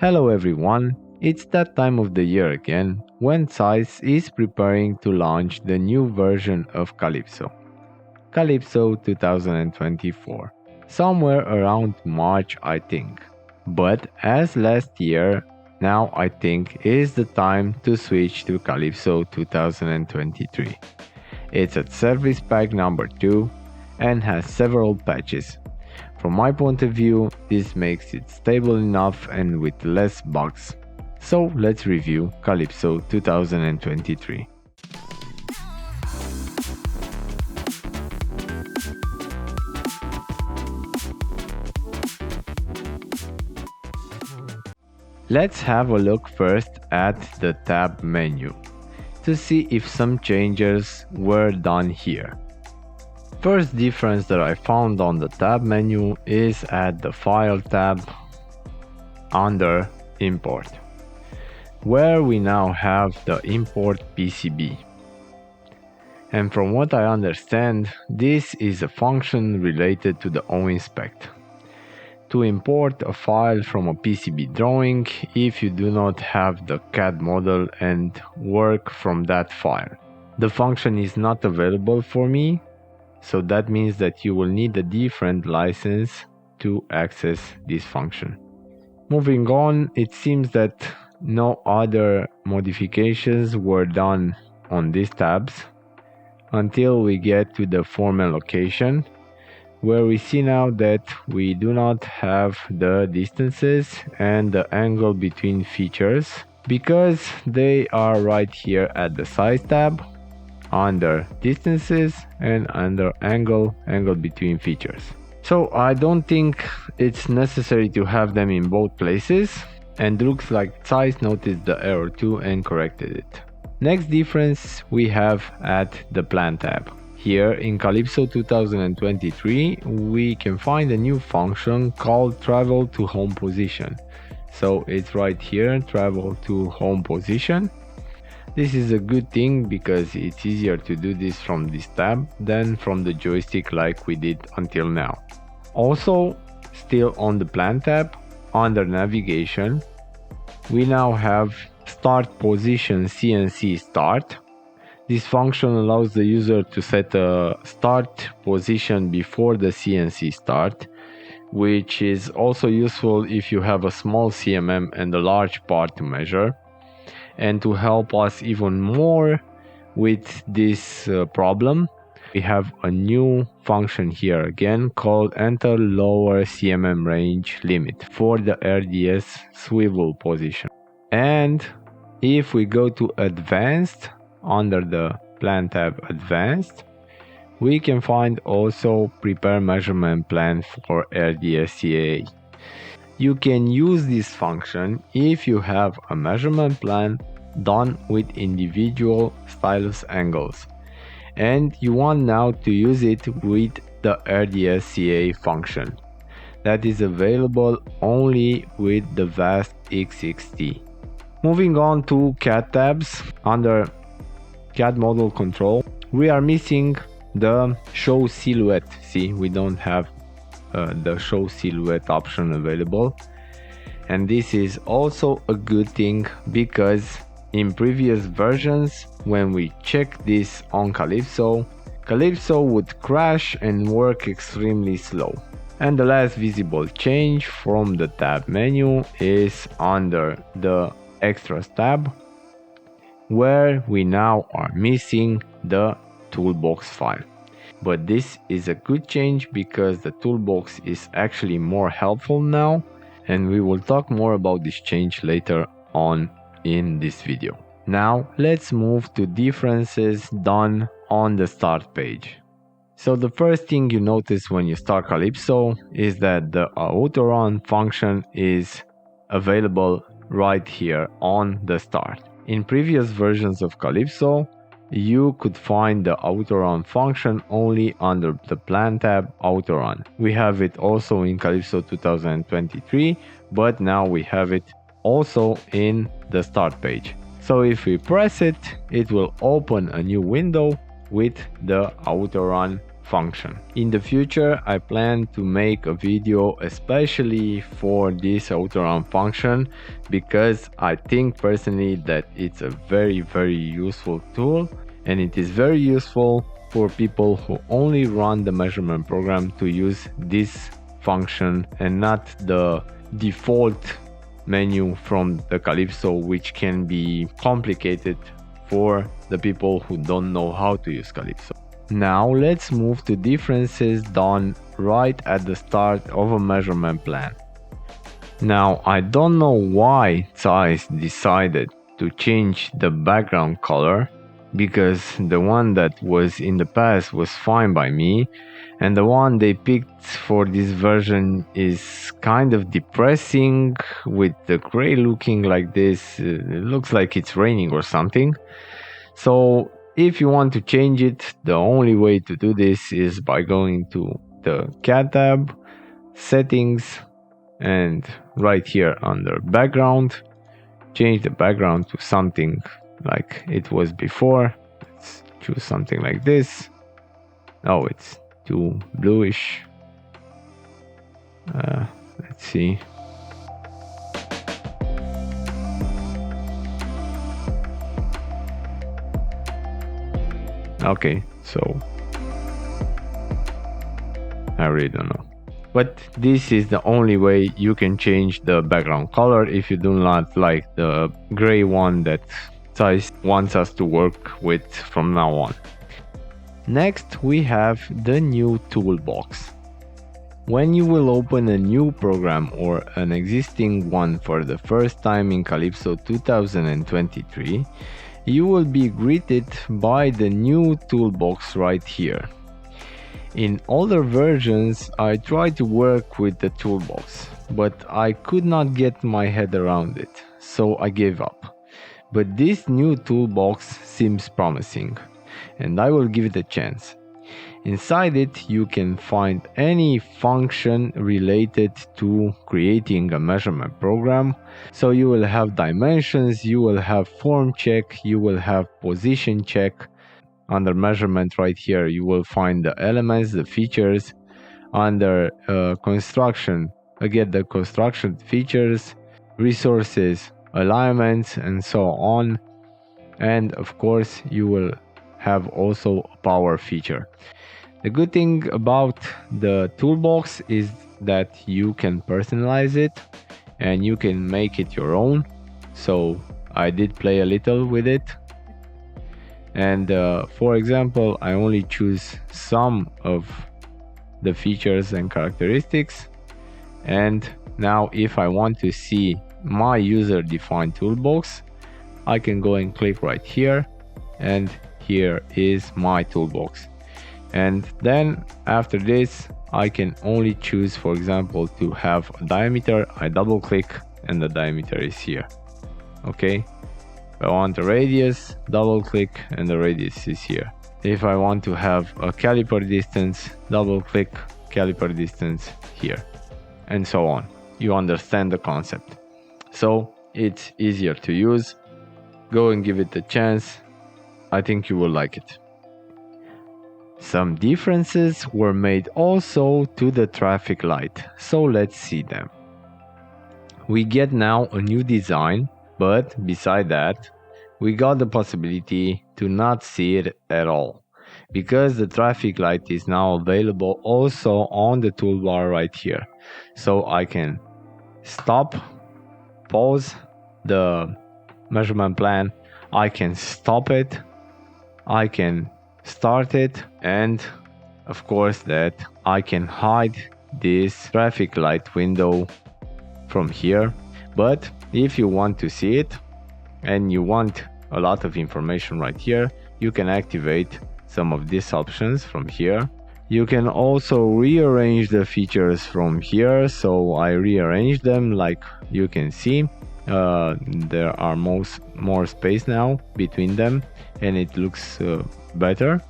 Hello everyone, it's that time of the year again when Zeiss is preparing to launch the new version of Calypso. Calypso 2024. Somewhere around March I think. But as last year, now I think is the time to switch to Calypso 2023. It's at service pack number 2 and has several patches. From my point of view, this makes it stable enough and with less bugs. So let's review Calypso 2023. Let's have a look first at the tab menu to see if some changes were done here. First difference that I found on the tab menu is at the File tab under Import, where we now have the Import PCB. And from what I understand, this is a function related to the OInspect. To import a file from a PCB drawing if you do not have the CAD model and work from that file. The function is not available for me, so that means that you will need a different license to access this function. Moving on, it seems that no other modifications were done on these tabs until we get to the format location, where we see now that we do not have the distances and the angle between features because they are right here at the Size tab under distances and under angle between features. So I don't think it's necessary to have them in both places, and looks like Zeiss noticed the error too and corrected it. Next difference we have at the Plan tab. Here in Calypso 2023 we can find a new function called Travel to Home Position. So it's right here, Travel to Home Position. This is a good thing because it's easier to do this from this tab than from the joystick like we did until now. Also, still on the Plan tab, under Navigation, we now have Start Position CNC Start. This function allows the user to set a start position before the CNC start, which is also useful if you have a small CMM and a large part to measure. And to help us even more with this problem, we have a new function here again called Enter Lower CMM Range Limit for the RDS swivel position. And if we go to Advanced, under the Plan tab Advanced, we can find also Prepare Measurement Plan for RDS CAA. You can use this function if you have a measurement plan done with individual stylus angles and you want now to use it with the RDSCA function that is available only with the VAST X6T. Moving on to CAD tabs, under CAD Model Control, we are missing the Show Silhouette. See, we don't have the Show Silhouette option available, and this is also a good thing because in previous versions when we check this on Calypso would crash and work extremely slow. And the last visible change from the tab menu is under the Extras tab, where we now are missing the Toolbox file. But this is a good change because the Toolbox is actually more helpful now, and we will talk more about this change later on in this video. Now let's move to differences done on the start page. So the first thing you notice when you start Calypso is that the auto-run function is available right here on the start. In previous versions of Calypso, you could find the auto-run function only under the Plan tab Auto-run. We have it also in Calypso 2023, but now we have it also in the start page. So if we press it, it will open a new window with the Auto-run function. In the future, I plan to make a video especially for this autorun function because I think personally that it's a very useful tool, and it is very useful for people who only run the measurement program to use this function and not the default menu from the Calypso, which can be complicated for the people who don't know how to use Calypso. Now let's move to differences done right at the start of a measurement plan. Now I don't know why Zeiss decided to change the background color, because the one that was in the past was fine by me, and the one they picked for this version is kind of depressing with the gray looking like this. It looks like it's raining or something. So if you want to change it, the only way to do this is by going to the CAD tab, settings, and right here under background, change the background to something like it was before. Let's choose something like this. Oh, it's too bluish. Let's see. Okay, so I really don't know. But this is the only way you can change the background color if you do not like the gray one that Zeiss wants us to work with from now on. Next, we have the new Toolbox. When you will open a new program or an existing one for the first time in Calypso 2023, you will be greeted by the new Toolbox right here. In older versions, I tried to work with the Toolbox, but I could not get my head around it, so I gave up. But this new Toolbox seems promising, and I will give it a chance. Inside it, you can find any function related to creating a measurement program. So you will have dimensions, you will have form check, you will have position check. Under measurement right here, you will find the elements, the features. Under construction, again the construction features, resources, alignments, and so on. And of course, you will have also a power feature. The good thing about the Toolbox is that you can personalize it and you can make it your own. So I did play a little with it. And for example, I only choose some of the features and characteristics. And now if I want to see my user-defined Toolbox, I can go and click right here, and here is my Toolbox. And then after this, I can only choose, for example, to have a diameter. I double click and the diameter is here. Okay. If I want a radius, double click and the radius is here. If I want to have a caliper distance, double click, caliper distance here, and so on. You understand the concept. So it's easier to use. Go and give it a chance. I think you will like it. Some differences were made also to the traffic light, so let's see them. We get now a new design, but beside that, we got the possibility to not see it at all, because the traffic light is now available also on the toolbar right here. So I can stop, pause the measurement plan, I can stop it, I can start it, and of course that I can hide this traffic light window from here. But if you want to see it and you want a lot of information right here, you can activate some of these options from here. You can also rearrange the features from here, so I rearrange them like you can see. There are more space now between them and it looks better.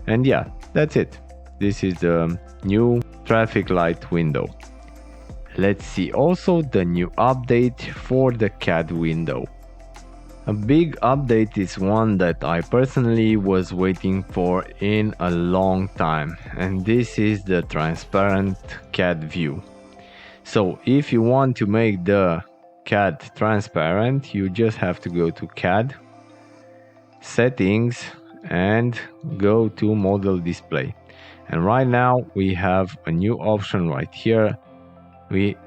And yeah, that's it. This is the new traffic light window. Let's see also the new update for the CAD window. A big update is one that I personally was waiting for in a long time, and this is the transparent CAD view. So if you want to make the CAD transparent, you just have to go to CAD, settings, and go to model display. And right now we have a new option right here. We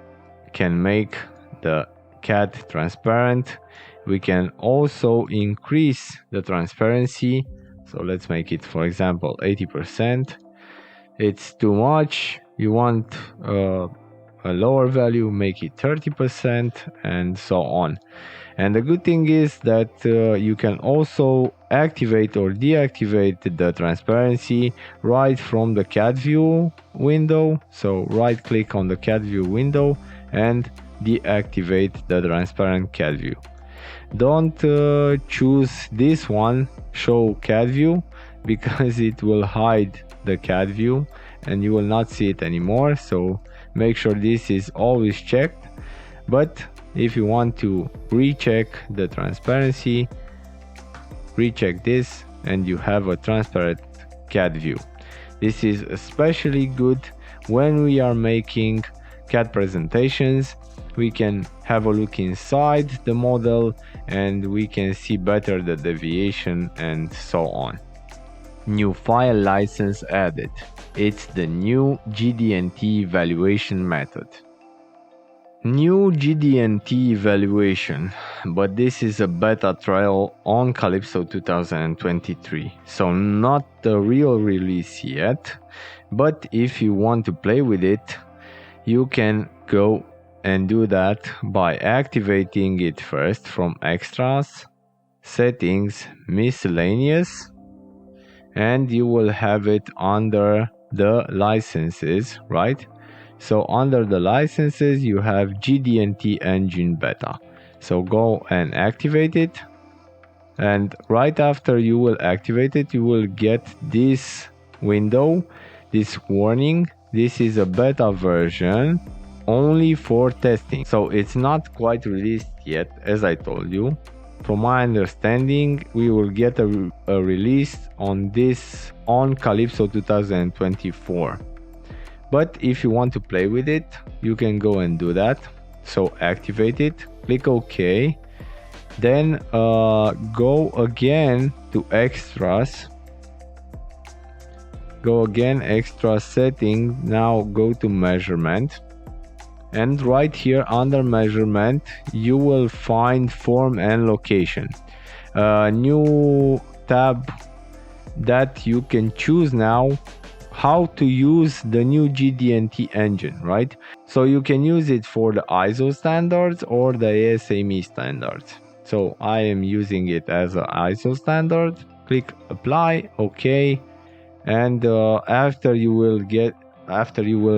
can make the CAD transparent. We can also increase the transparency. So let's make it, for example, 80%. It's too much. You want a lower value, make it 30%, and so on. And the good thing is that you can also activate or deactivate the transparency right from the CAD view window. So right click on the CAD view window and deactivate the transparent CAD view. Don't choose this one, show CAD view, because it will hide the CAD view and you will not see it anymore. So make sure this is always checked. But if you want to recheck the transparency, recheck this and you have a transparent CAD view. This is especially good when we are making CAD presentations. We can have a look inside the model and we can see better the deviation and so on. New file license added. It's the new GD&T evaluation method. New GD&T evaluation, but this is a beta trial on Calypso 2023, so not the real release yet. But if you want to play with it, you can go and do that by activating it first from extras, settings, miscellaneous, and you will have it under the licenses, right? So under the licenses you have GD&T engine beta. So go and activate it, and right after you will activate it, you will get this window, this warning. This is a beta version only for testing, so it's not quite released yet, as I told you. From my understanding, we will get a release on this on Calypso 2024. But if you want to play with it, you can go and do that. So activate it, click OK, then go again to extras, go again extra setting, now go to measurement, and right here under measurement you will find form and location, new tab that you can choose now how to use the new GD&T engine, right? So you can use it for the ISO standards or the ASME standards. So I am using it as an ISO standard. Click apply, OK, and after you will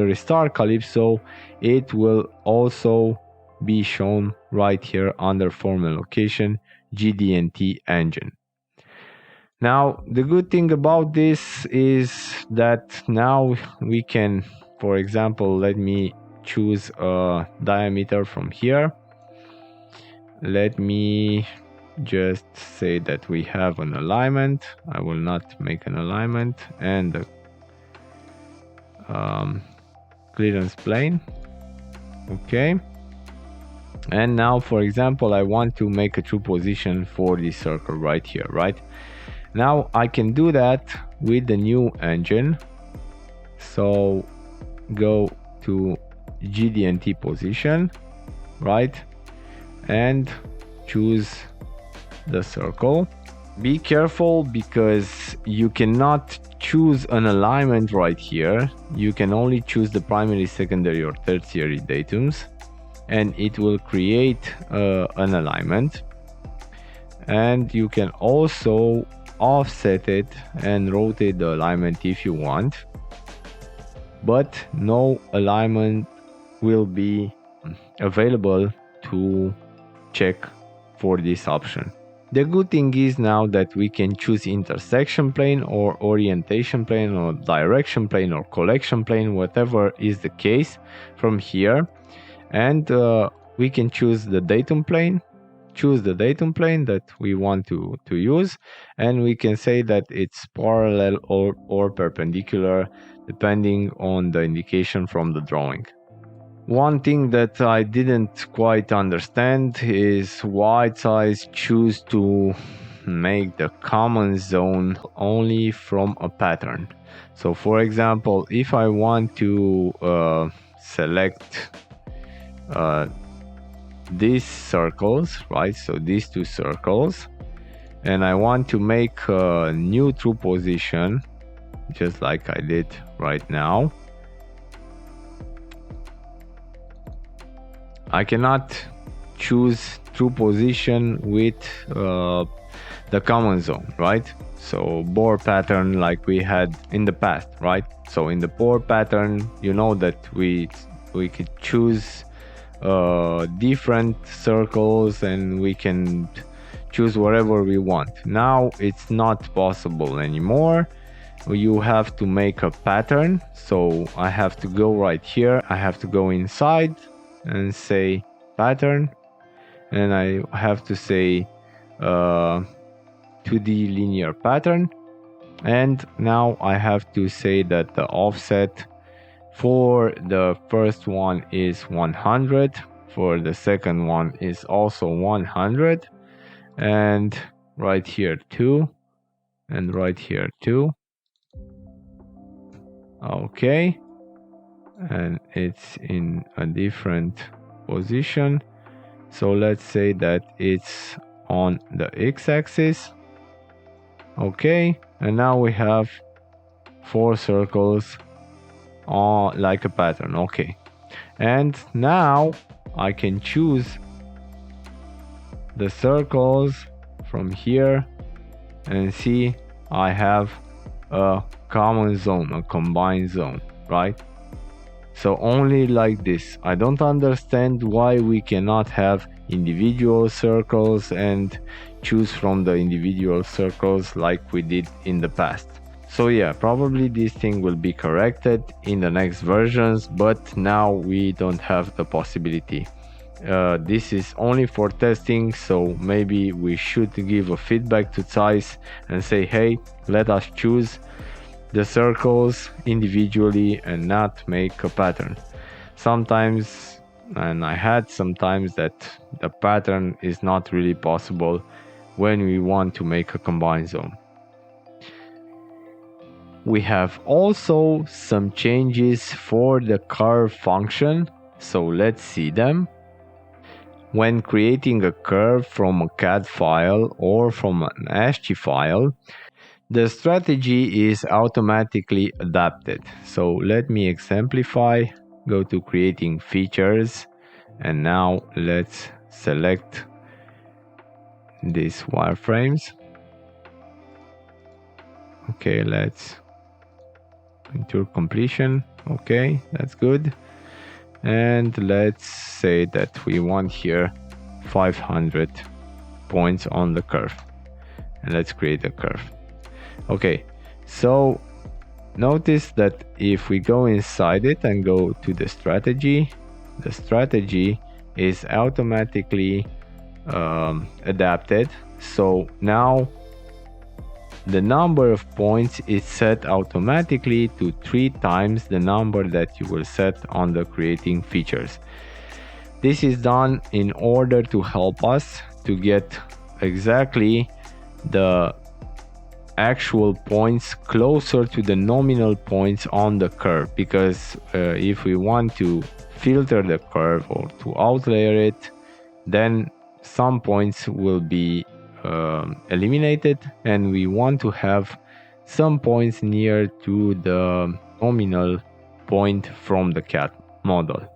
restart Calypso, it will also be shown right here under form and location, GD&T engine. Now the good thing about this is that now we can, for example, let me choose a diameter from here. Let me just say that we have an alignment. I will not make an alignment, and the clearance plane. Okay, and now for example I want to make a true position for this circle right here, right? Now I can do that with the new engine. So go to GD&T position, right, and choose the circle. Be careful because you cannot choose an alignment right here. You can only choose the primary, secondary, or tertiary datums, and it will create an alignment. And you can also offset it and rotate the alignment if you want, but no alignment will be available to check for this option. The good thing is now that we can choose intersection plane or orientation plane or direction plane or collection plane, whatever is the case, from here. And we can choose the datum plane, choose the datum plane that we want to use, and we can say that it's parallel or perpendicular depending on the indication from the drawing. One thing that I didn't quite understand is why size choose to make the common zone only from a pattern. So for example, if I want to select these circles, right, so these two circles, and I want to make a new true position, just like I did right now, I cannot choose true position with the common zone, right? So bore pattern like we had in the past, right? So in the bore pattern, you know that we could choose different circles and we can choose whatever we want. Now it's not possible anymore. You have to make a pattern. So I have to go right here. I have to go inside and say pattern, and I have to say 2D linear pattern, and now I have to say that the offset for the first one is 100, for the second one is also 100, and right here too, and right here too. Okay, and it's in a different position, so let's say that it's on the x-axis. Okay, and now we have 4 circles like a pattern. Okay, and now I can choose the circles from here and see I have a common zone, a combined zone, right? So only like this. I don't understand why we cannot have individual circles and choose from the individual circles like we did in the past. So yeah, probably this thing will be corrected in the next versions, but now we don't have the possibility. This is only for testing, so maybe we should give a feedback to Zeiss and say, hey, let us choose the circles individually and not make a pattern. Sometimes, and I had sometimes, that the pattern is not really possible when we want to make a combined zone. We have also some changes for the curve function, so let's see them. When creating a curve from a CAD file or from an ASCII file, the strategy is automatically adapted. So let me exemplify. Go to creating features, and now let's select these wireframes. Okay, let's contour completion. Okay, that's good. And let's say that we want here 500 points on the curve, and let's create a curve. Okay, so notice that if we go inside it and go to the strategy is automatically adapted. So now the number of points is set automatically to 3 times the number that you will set on the creating features. This is done in order to help us to get exactly the actual points closer to the nominal points on the curve, because if we want to filter the curve or to outlayer it, then some points will be eliminated, and we want to have some points near to the nominal point from the CAD model.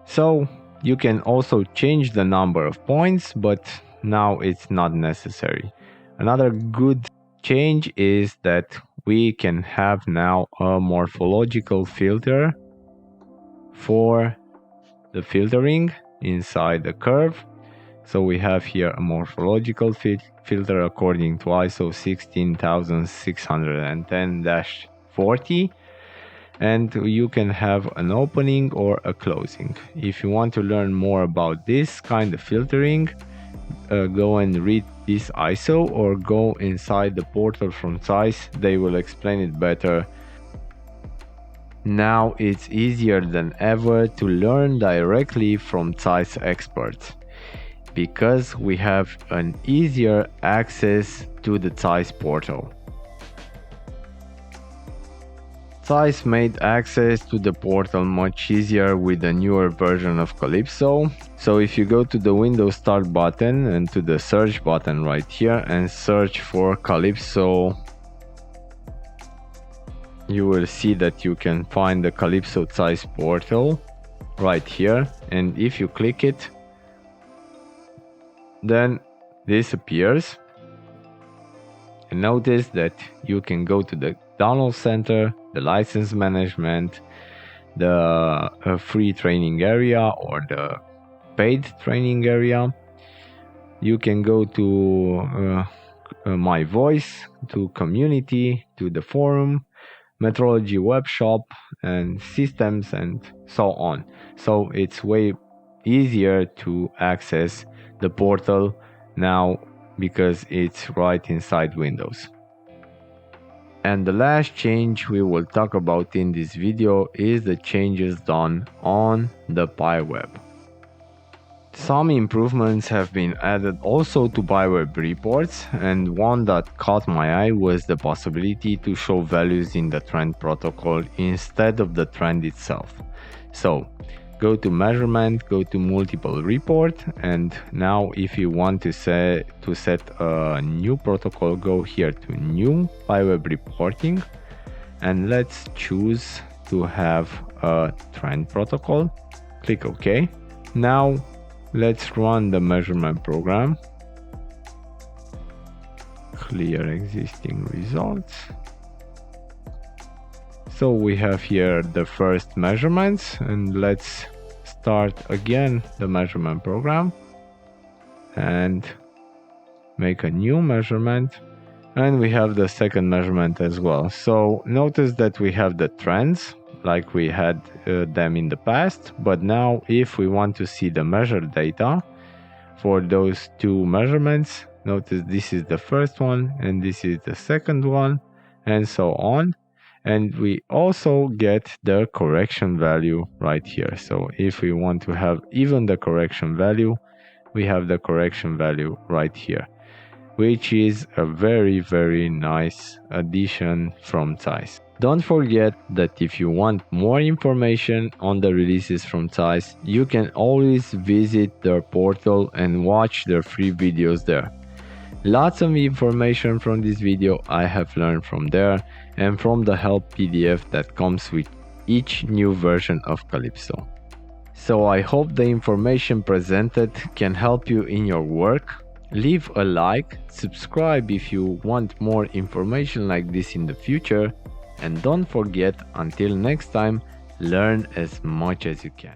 So you can also change the number of points, but now it's not necessary. Another good change is that we can have now a morphological filter for the filtering inside the curve. So we have here a morphological filter according to ISO 16610-40, and you can have an opening or a closing. If you want to learn more about this kind of filtering, go and read this ISO or go inside the portal from Zeiss. They will explain it better. Now it's easier than ever to learn directly from Zeiss experts, because we have an easier access to the Zeiss portal. Zeiss made access to the portal much easier with the newer version of Calypso. So if you go to the Windows Start button and to the search button right here and search for Calypso, you will see that you can find the Calypso Zeiss portal right here, and if you click it, then this appears. And notice that you can go to the download center, the license management, the free training area or the paid training area. You can go to My Voice, to community, to the forum, metrology web shop, and systems, and so on. So it's way easier to access the portal now because it's right inside Windows. And the last change we will talk about in this video is the changes done on the PyWeb. Some improvements have been added also to PyWeb reports, and one that caught my eye was the possibility to show values in the trend protocol instead of the trend itself. So go to measurement, go to multiple report, and now if you want to set a new protocol, go here to new PyWeb reporting, and let's choose to have a trend protocol. Click OK. Now let's run the measurement program. Clear existing results. So we have here the first measurements, and let's start again the measurement program and make a new measurement, and we have the second measurement as well. So notice that we have the trends like we had them in the past, but now if we want to see the measured data for those two measurements, notice this is the first one and this is the second one, and so on. And we also get the correction value right here. So if we want to have even the correction value, we have the correction value right here, which is a very, very nice addition from Zeiss. Don't forget that if you want more information on the releases from Zeiss, you can always visit their portal and watch their free videos there. Lots of information from this video I have learned from there and from the help PDF that comes with each new version of Calypso. So I hope the information presented can help you in your work. Leave a like, subscribe if you want more information like this in the future, and don't forget, until next time, learn as much as you can.